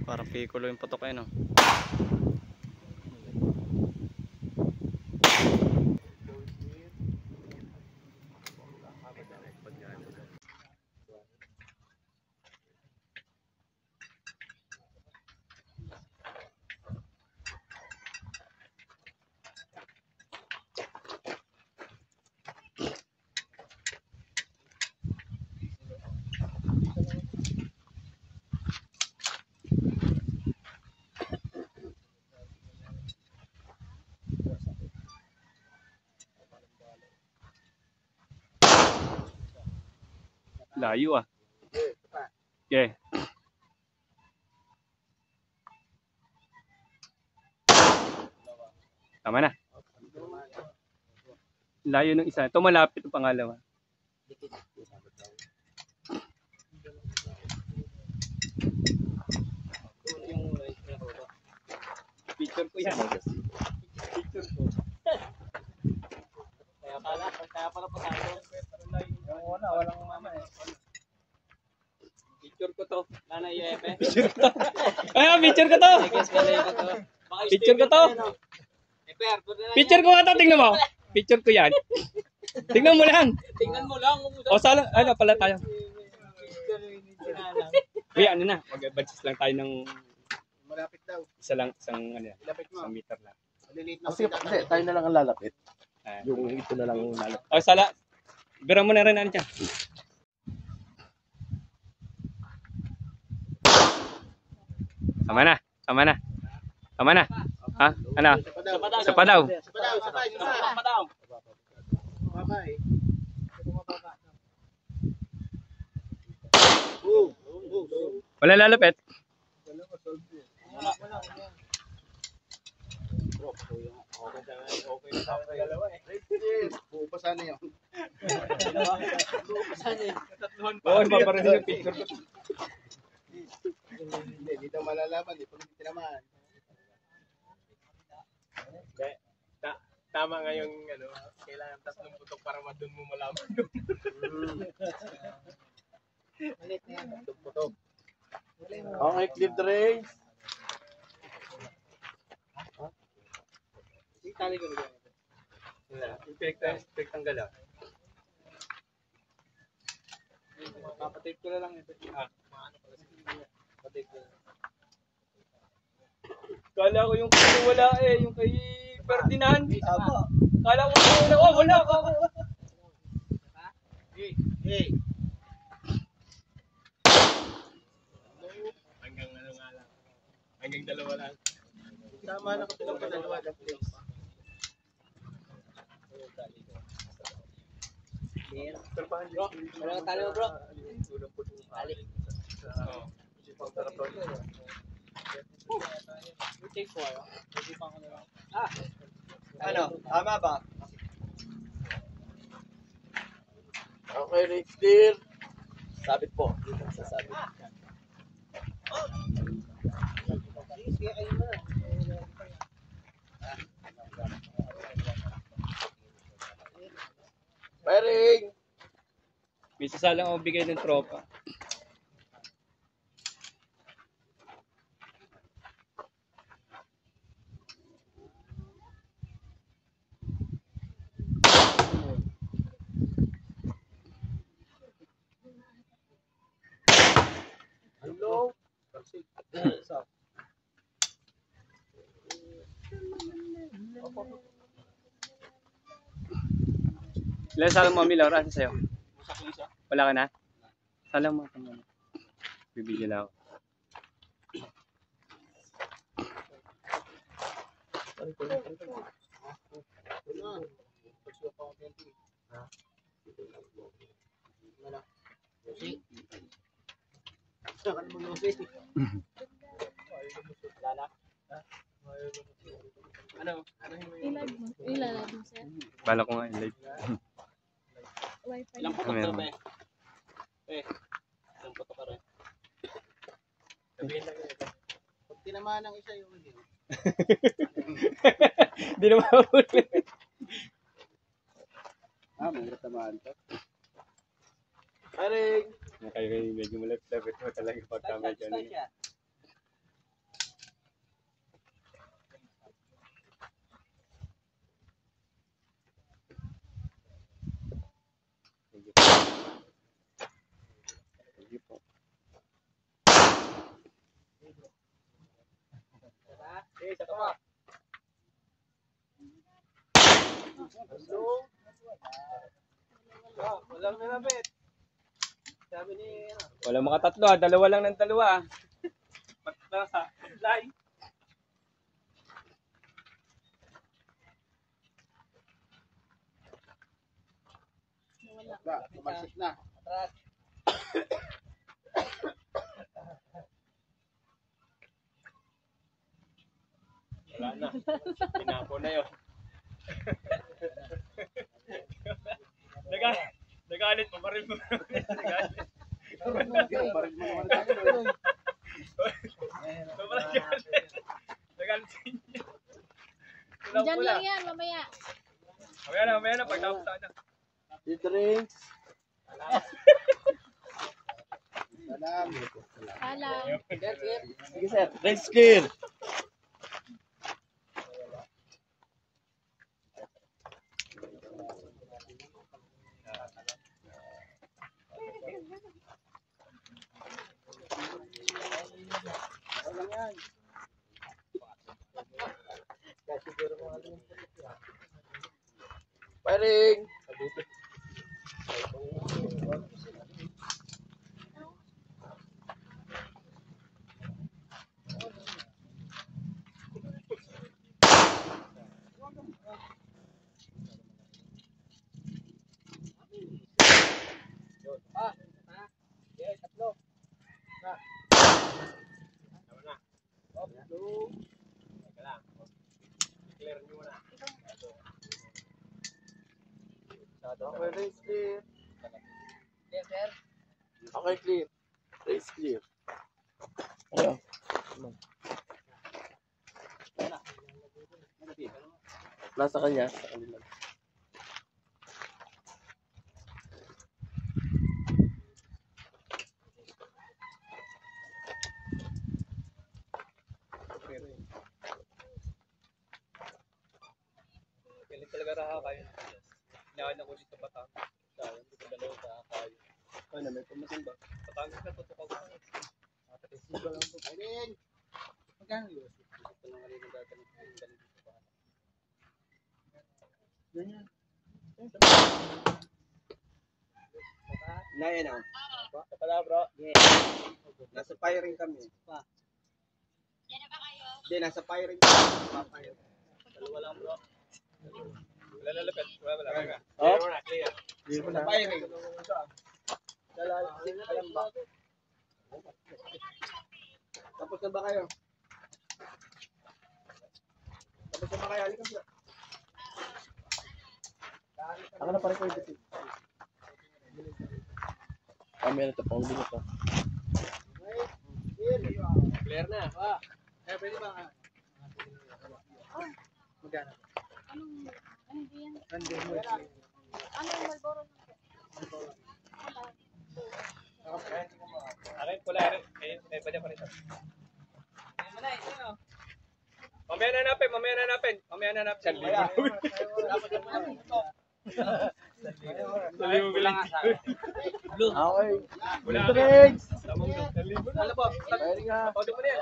Parang piccolo yung putok eh, no? Layo ah. Okay. Tama na. Layo ng isa. Ito malapit ang pangalawa. Picture ko yan. Picture ko. Kaya pala po tayo. Yung una, walang mama eh. Picture ko to. Nanay Yepe. Picture ko to. Ay, picture ko to. Picture ko to. Picture ko nga to. Tingnan mo. Picture ko yan. Tingnan mo lang. Tingnan mo lang. O, saan? Ano pala tayo? Uy, ano na. Mag-advance lang tayo ng... Malapit daw. Isang ano yan. Ilapit mo. Isang meter lang. Maliliit na Kasi tayo na lang ang lalapit. Yung ito na lang ang lalapit. O, sala. Bira mo na rin ano dyan. Tama na. Tama na. Tama na. Ha? Ano? Sa pa daw. Sa daw. Babay. Wala lalapit. Pupasan niyo. Oo, paparehin yung picture ko. Hindi, dito malalaman. Di pa hindi tinamaan. Tama nga yung ano, kailangan tatlong putok para doon mo malaman. Malit na yan. Putok. Okay, clip the race. Tali ko na. Yung pinagtanggal ah. Papatake ko na lang ito. Maano pala si Papatake ko na. Kala ko yung kay wala eh, yung kay Ferdinand. Kala ko wala. Oh, wala ka. Hey. Hanggang ano nga lang. Hanggang dalawa lang. Tama na ko silang padalawa ng place. Bro, wala tali mo bro. Tali. Take ko ayo. Hindi pa ako na lang. Ano? Tama ba? Okay, race clear. Sabit po. Dito sa sabit. Firing! May sasalang ako bigay ng tropa. Hello? Ilan salang mo, Milaw? Asa sa'yo? Wala ka na? Salang mo. Bibigyan ako. Ano? Ilalagay mo, sir. Bala ko nga i-live. Wi-Fi. Ilang putok na ba eh? Ilang putok ka rin? Sabihin lang yun. Pag tinamaan ng isa yung hindi. Hindi na mahuli. May tamaan to. Firing! Kayo medyo malapit mo talaga pagka medyo ano. Walang nilapit. Sabi ni, Wala makatatlo ah. Dalawa lang ng dalawa ah. patla sa line. Wala, tumalsik na. Wala na. Pinapo na yun. Nagalit mo. Baril mo. Nagalit. Baril mo naman tayo. Sobrang galit. Nagalit sa inyo. Diyan lang yan, mamaya. Mamaya na. Pagtapos na. Dito rin. Salam. Alam. Sige sir. Race clear. Firing. Okay, race clear. Okay, clear. Race clear. Ayan. Nasa kanya, sa kanila. Pilit talaga raha kayo. Hinaan ako dito Batangas. Sayang, hindi ko dalawa sa kayo. Ano, may pumasin ba? Batangas na tutukaw ko. Sigo lang po. Firing. Magkano yun? Ito lang rin ang gaganap. Ganyan. Nayan ah. Sa pala bro. Nasa firing kami. Hindi, nasa firing kami. Dalawa lang bro. Wala lalapit. Wala. Oh? Clear. Nasa firing. Alam ba? Tapos na ba kayo? Tapos na ba kayo? Halika sila. Ako na pare ko dito. Kami na ito, pang bilis pa. Clear na. Pwede ba? Magkano? Ano yan? Random mo. Anong Marlboro? Akin pula rin. Pwede pa rin ito. Mamaya na hanapin. Dali mo bilang. Okay. Wala Dito kami. rin. Ano po? Firing ha. Todo mo na yan.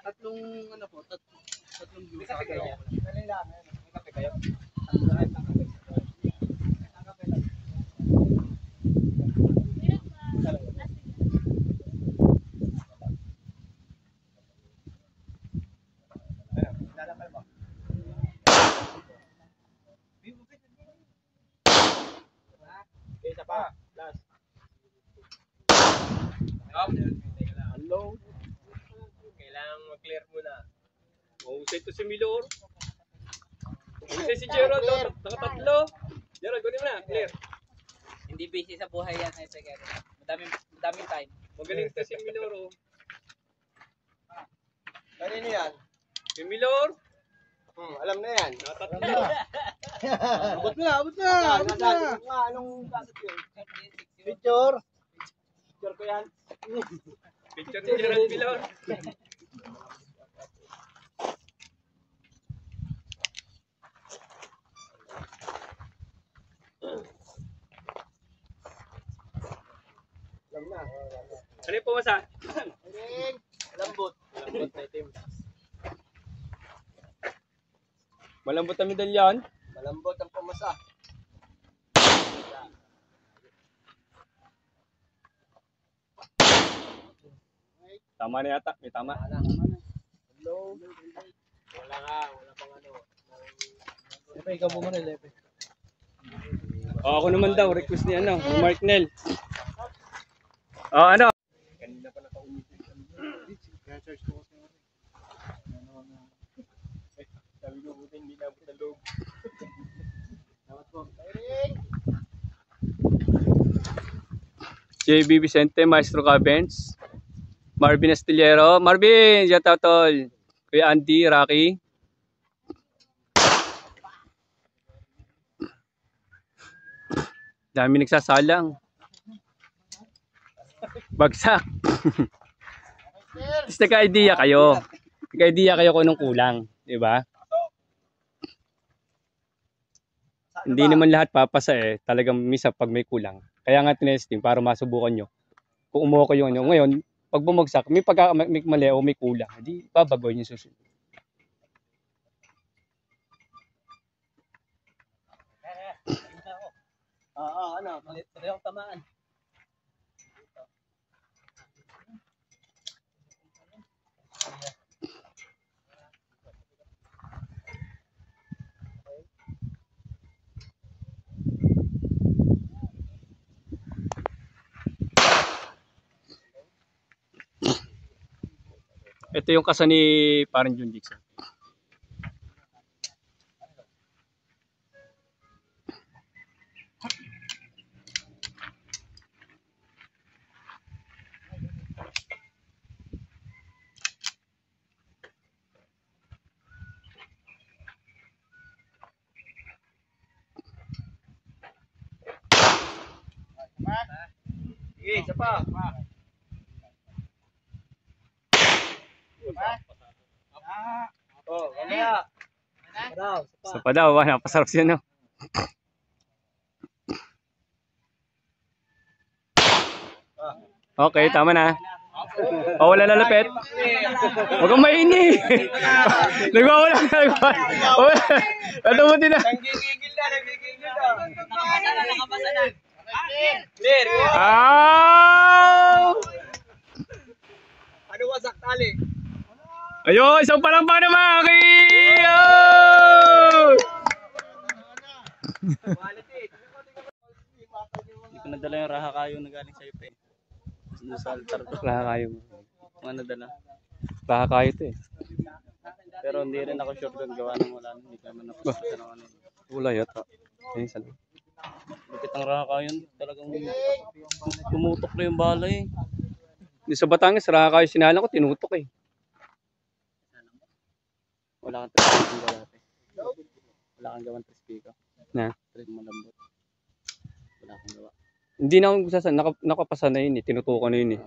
Tatlong ano po? Tatlong blue. Kape kayo. Kape kayo. Isa pa. Last. Up. Hello. Kailangan mag-clear muna. Mahusay to si Milor. Mahusay si Gerald. Nakatatlo. Gerald, kunin mo na. Clear. Hindi busy sa buhay yan. Madaming time. Magaling to si Milor. Oh. Kanino yan? Si Milor. Alam na yan. Nakatatlo. Abot na. Anong kasit yun? Picture. Picture ko yan. Picture ni Gerald Milor. Alam na. Ano yung pumasa? Lambot. Malambot na medalyon. Malambot ang pumasa. Tama na yata. May tama. Hello. Wala nga. Wala pang ano. Lepe, ikaw mo muna, Lepe. Ako naman daw. Request ni ano. Ni Mark Nel. Ano? Kaya charge ko kasi. Sabi ko buti hindi nabot na loob. Dapat po. Firing! JB Vicente, Maestro Cabens. Marvin Astillero. Marvin! Shout out tol. Kuya Andy, Rocky. Dami nagsasalang. Bagsak. Tapos nagka-idea kayo. Nagka-idea kayo kung anong kulang. Diba? Hindi naman lahat papasa eh. Talagang misa pag may kulang. Kaya nga tinesting para masubukan nyo. Kung umuha ko yung ano. Ngayon, pag bumagsak, may mali o may kulang. Hindi, babagoy yung susunod. Ano? Parehong tamaan. Ito yung kasa ni parang Jun Dixon. Sige, isa pa. Oh, mamaya. Daw, Sa pa daw, napasarap siya no. Okay, tama na. O, wala lalapit. Huwag kang maini. Nagwawala na. Natumutin na. Nanggigigil na. Nakabasa na. Clear. Ano wasak tali? Ayun, isang palampang naman. Okay. Hindi ko nadala yung raha kayo na galing sa'yo pa eh. Sa altar ko. Laha kayo. Mga nadala. Laha kayo to eh. Pero hindi rin ako sure doon gawa ng wala. Hindi ka man napasasa ng ano. Wala yata. Ayun, saan? Bakit ang raha kayo talagang tumutok na yung bala eh. Sa Batangas, laha kayo sinalang ko, tinutok eh. Wala kang trispiko dati. Wala kang gawang trispiko. Na? Trip malambot. Wala kang gawa. Hindi na ako nagsasalang. Nakapasa na yun eh. Tinutukan na yun eh.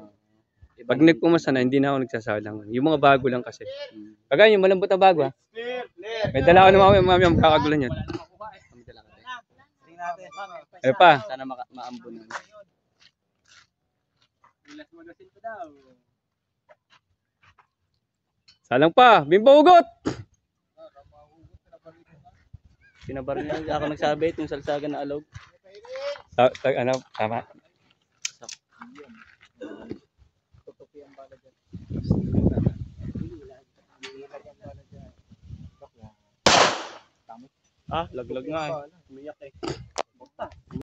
Pag nagpumasa na, hindi na ako nagsasalang. Yung mga bago lang kasi. Kagaya yung malambot na bago ha. May dala ako ng mamaya makakagulan yan. Kami dala ka tayo. Ano pa? Sana maambo nun. Salang pa. Bimbo ugot! Pinabar niya ako nagsabi itong salsagan na alog. Ano? Tama. Ah, laglag nga eh.